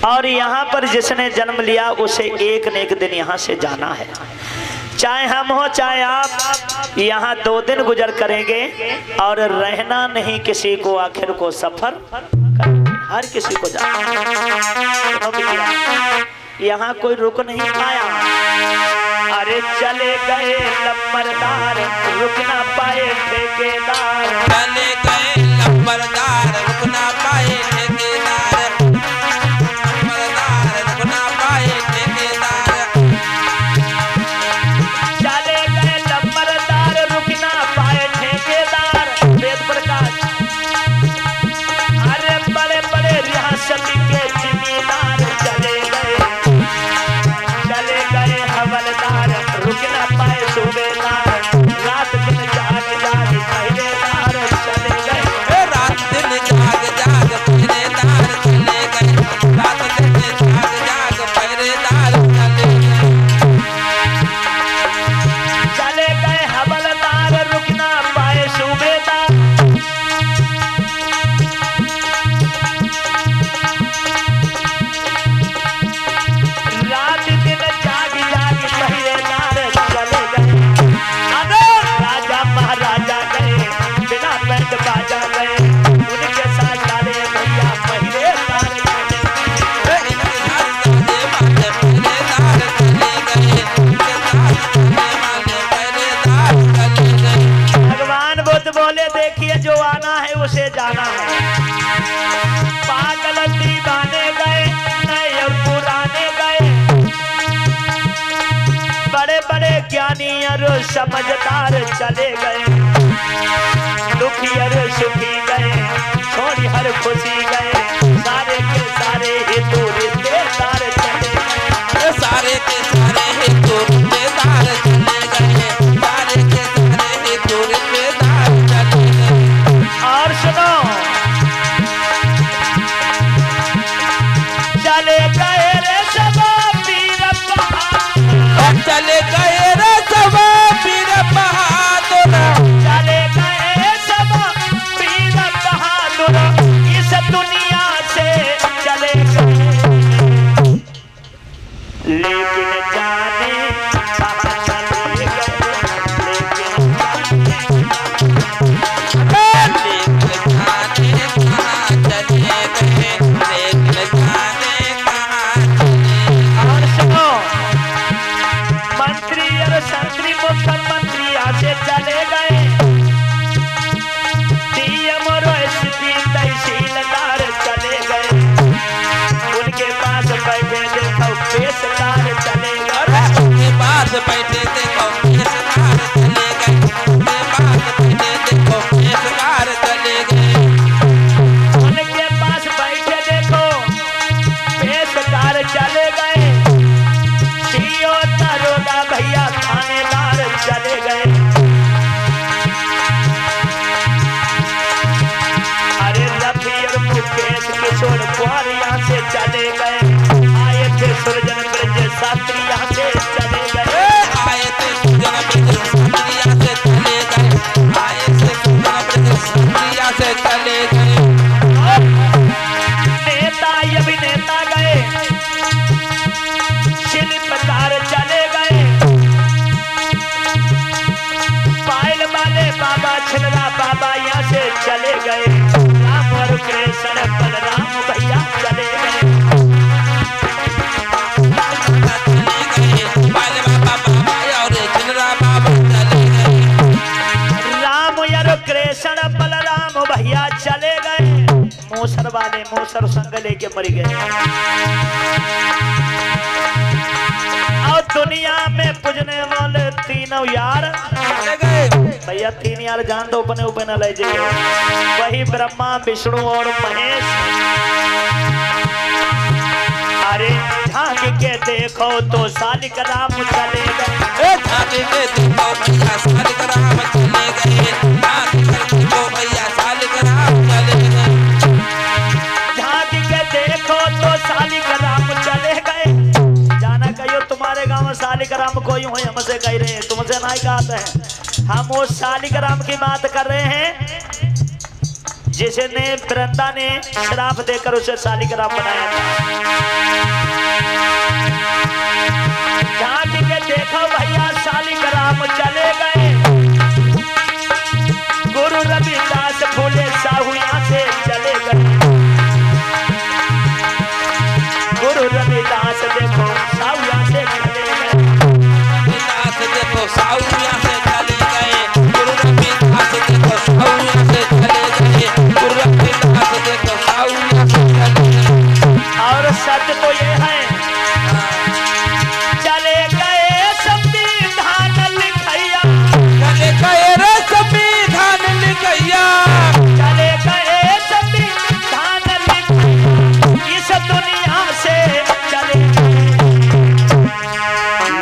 और यहाँ पर जिसने जन्म लिया उसे एक न एक दिन यहाँ से जाना है। चाहे हम हो चाहे आप, यहाँ 2 दिन गुजर करेंगे और रहना नहीं किसी को, आखिर को सफर करेंगे, हर किसी को जाना। यहाँ कोई रुक नहीं पाया। अरे चले गए लंबरदार, रुक ना पाए ठेकेदार। चले गए लंबरदार, रुक ना पाए ठेकेदार। लंबरदार रुक ना पाए ठेकेदार। चले गए लंबरदार, रुक ना पाए ठेकेदार। वेद प्रकाश। अरे बड़े बड़े रियासत के जिम्मेदार चले गए हवलदार, रुक ना पाए सूबेदार। रात दिन जाग जाग पहरेदार चले गए। रात दिन जाग जाग पहरेदार चले गए। रात दिन जाग जाग पहरेदार चले गए हवलदार, रुक ना पाए सूबेदार। रात दिन जाग जाग पहरेदार चले गए। अगर राजा महाराजा गए, बिना बैंड बाजा गए, उनके साथ सारे भैया पहरेदार चले गए। भगवान बुद्ध बोले देखिए जो आना है उसे जाना है। पागल दीवाने गए, नए और पुराने गए, बड़े बड़े ज्ञानी और समझदार चले गए। दुखी और सुखी गए, छोड़ी हर खुशी गए। सारे के सारे हिंदू रिश्तेदार चले गए। सारे के सारे हिंदू रिश्तेदार चले गए। सारे के सारे हिंदू रिश्तेदार चले गए। और सुनो, चले गए रे सब वीर बहादुर। चले गए रे सब वीर बहादुर। चले गए सब वीर बहादुर, इस दुनिया से चले गए। लेकिन जाने कहाँ चले गए, लेकिन और सुनो, मंत्री और संतरी मुख्यमंत्री यहाँ से चले गए। डीएम और एसपी तहसीलदार चले गए। उनके पास बैठे देखो पेशकार चले गए। उनके पास बैठे देखो पेशकार चले गए। उनके पास बैठे देखो पेशकार चले गए। उनके पास बैठे देखो पेशकार चले गए। सीओ दरोगा भैया थानेदार चले गए। अरे रफी और मुकेश किशोर कुमार यहाँ से चले गए। आए थे सुरजन ब्रज शास्त्री यहाँ से चले गए। आए थे सुजन ब्रज शास्त्रिया से चले गए। आए थे सुजन ब्रज शास्त्रिया से चले गए। नेता अभिनेता गए, शिल्पकार चले गए। पायल वाले बाबा छिलरा बाबा यहाँ से चले गए। राम और कृष्ण बलराम भैया चले गए। राम और कृष्ण बलराम भैया चले गए। मूसर वाले मूसर संग लेके मर गए। और दुनिया में पूजने वाले तीनों यार भैया, 3 यार जान दो अपने ऊपर न ले जाइए। वही ब्रह्मा विष्णु और महेश। अरे झांक के देखो तो सालिक राम चले गए। झांक के देखो भैया सालिक राम चले गए। झांक के देखो भैया सालिक राम चले गए। झांक के देखो तो सालिक राम चले गए। जाना कहियो तुम्हारे गांव में सालिक राम कोई हो, हमसे कह रहे हैं, तुमसे नहीं कहते हैं। हम वो सालिक राम की बात कर रहे हैं जिसने वृंदा ने श्राप देकर उसे सालिक राम बनाया था। देखो साहू यहाँ से चले गए। रविदास देखो साहू यहाँ से चले गए, गुरु रविदास देखो साहू यहाँ से चले गए, गुरु रविदास देखो साहू यहाँ से चले गए। और सत्य तो ये है चले गए संविधान लिखैया, चले गए रे संविधान लिखैया, चले गए संविधान लिखैया, इस दुनिया से चले गए,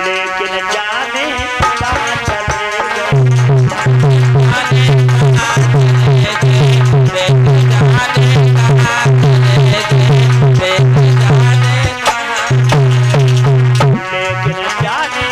लेकिन जाने कहाँ चले गए। लेकिन जाने